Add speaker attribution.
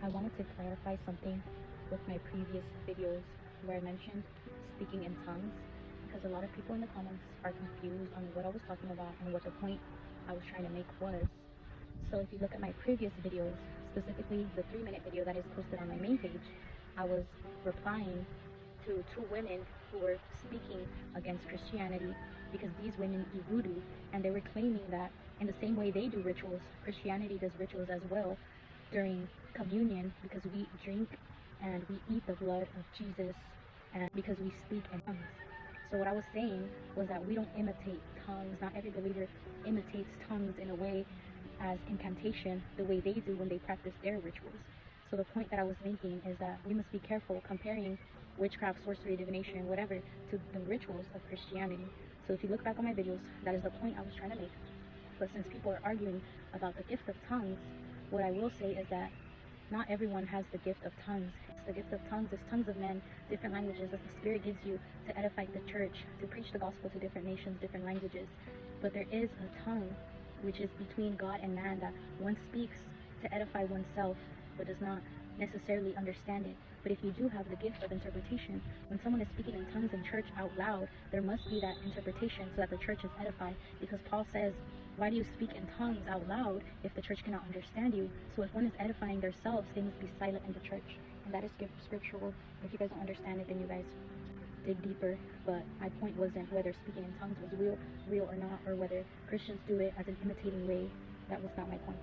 Speaker 1: I wanted to clarify something with my previous videos where I mentioned speaking in tongues, because a lot of people in the comments are confused on what I was talking about and what the point I was trying to make was. So if you look at my previous videos, specifically the 3-minute video that is posted on my main page, I was replying to 2 women who were speaking against Christianity because these women do voodoo, and they were claiming that in the same way they do rituals, Christianity does rituals as well during communion, because we drink and we eat the blood of Jesus, and because we speak in tongues. So what I was saying was that we don't imitate tongues. Not every believer imitates tongues in a way as incantation the way they do when they practice their rituals. So the point that I was making is that we must be careful comparing witchcraft, sorcery, divination, whatever, to the rituals of Christianity. So if you look back on my videos, that is the point I was trying to make. But since people are arguing about the gift of tongues, what I will say is that not everyone has the gift of tongues. The gift of tongues is tongues of men, different languages that the Spirit gives you to edify the church, to preach the gospel to different nations, different languages. But there is a tongue which is between God and man, that one speaks to edify oneself but does not necessarily understand it. But if you do have the gift of interpretation, when someone is speaking in tongues in church out loud, there must be that interpretation so that the church is edified. Because Paul says, why do you speak in tongues out loud if the church cannot understand you? So if one is edifying themselves, they must be silent in the church. And that is scriptural. If you guys don't understand it, then you guys dig deeper. But my point wasn't whether speaking in tongues was real or not, or whether Christians do it as an imitating way. That was not my point.